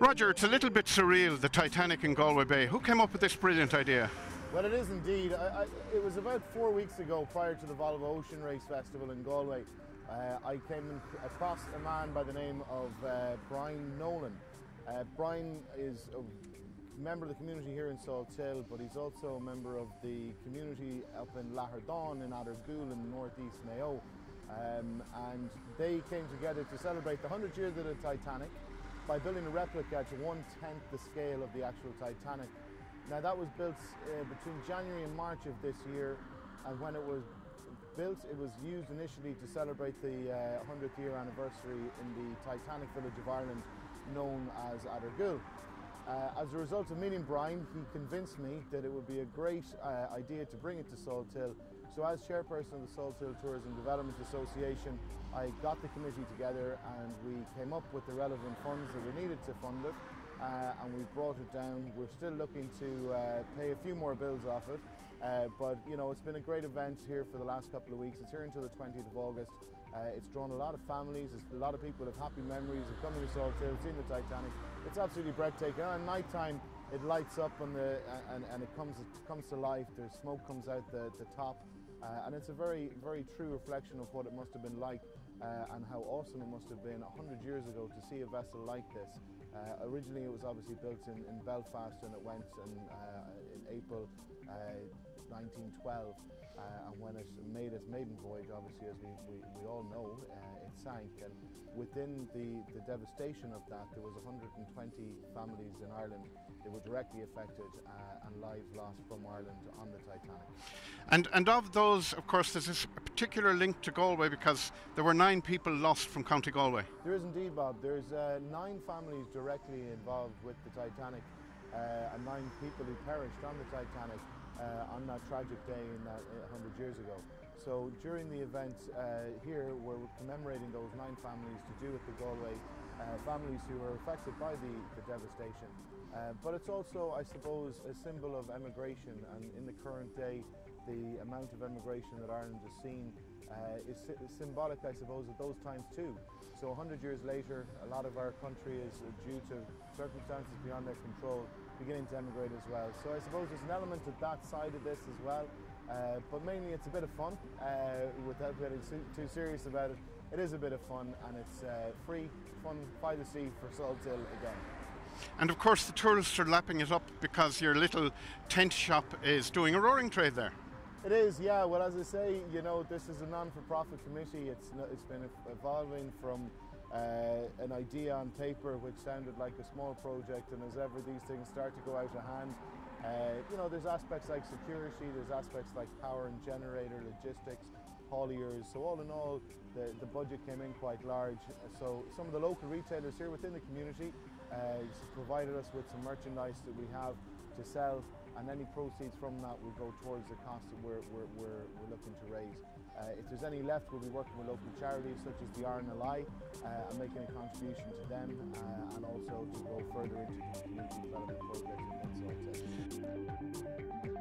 Roger, it's a little bit surreal, the Titanic in Galway Bay. Who came up with this brilliant idea? Well, it is indeed. It was about 4 weeks ago, prior to the Volvo Ocean Race Festival in Galway. I came across a man by the name of Brian Nolan. Brian is a member of the community here in Salthill, but he's also a member of the community up in Lahardon in Adergool in northeast Mayo. And they came together to celebrate the 100 years of the Titanic by building a replica to 1/10 the scale of the actual Titanic. Now that was built between January and March of this year, and when it was built it was used initially to celebrate the 100th year anniversary in the Titanic village of Ireland known as Adergool. As a result of meeting Brian, he convinced me that it would be a great idea to bring it to Salthill. So as chairperson of the Salthill Tourism Development Association, I got the committee together and we came up with the relevant funds that were needed to fund it, and we brought it down. We're still looking to pay a few more bills off it, but you know, it's been a great event here for the last couple of weeks. It's here until the 20th of August. It's drawn a lot of families. A lot of people have happy memories of coming to Salthill, seeing the Titanic. It's absolutely breathtaking. At night time, it lights up and it comes to life. The smoke comes out the top, and it's a very, very true reflection of what it must have been like and how awesome it must have been 100 years ago to see a vessel like this. Originally, it was obviously built in Belfast, and it went in April 1912. And when it made its maiden voyage, obviously, as we all know, it sank. And within the devastation of that, there was 120 families in Ireland that were directly affected and lives lost from Ireland on the Titanic. And of those, of course, there's this particular link to Galway because there were 9 people lost from County Galway. There is indeed, Bob. There's 9 families directly involved with the Titanic, and 9 people who perished on the Titanic on that tragic day in 100 years ago. So during the event here, we're commemorating those 9 families to do with the Galway families who were affected by the devastation. But it's also, I suppose, a symbol of emigration, and in the current day, the amount of emigration that Ireland has seen is symbolic, I suppose, of those times too. So 100 years later, a lot of our country is, due to circumstances beyond their control, beginning to emigrate as well. So I suppose there's an element of that side of this as well, but mainly it's a bit of fun, without getting too serious about it. It is a bit of fun, and it's free fun by the sea for Salthill again. And of course the tourists are lapping it up because your little tent shop is doing a roaring trade there. It is, yeah. Well, as I say, you know, this is a non-for-profit committee. It's been evolving from an idea on paper which sounded like a small project, and as ever these things start to go out of hand, you know, there's aspects like security, there's aspects like power and generator, logistics, hauliers. So all in all, the budget came in quite large. So some of the local retailers here within the community provided us with some merchandise that we have to sell, and any proceeds from that will go towards the cost that we're looking to raise. If there's any left, we'll be working with local charities such as the RNLI and making a contribution to them, and also to go further into community development projects in Salthill.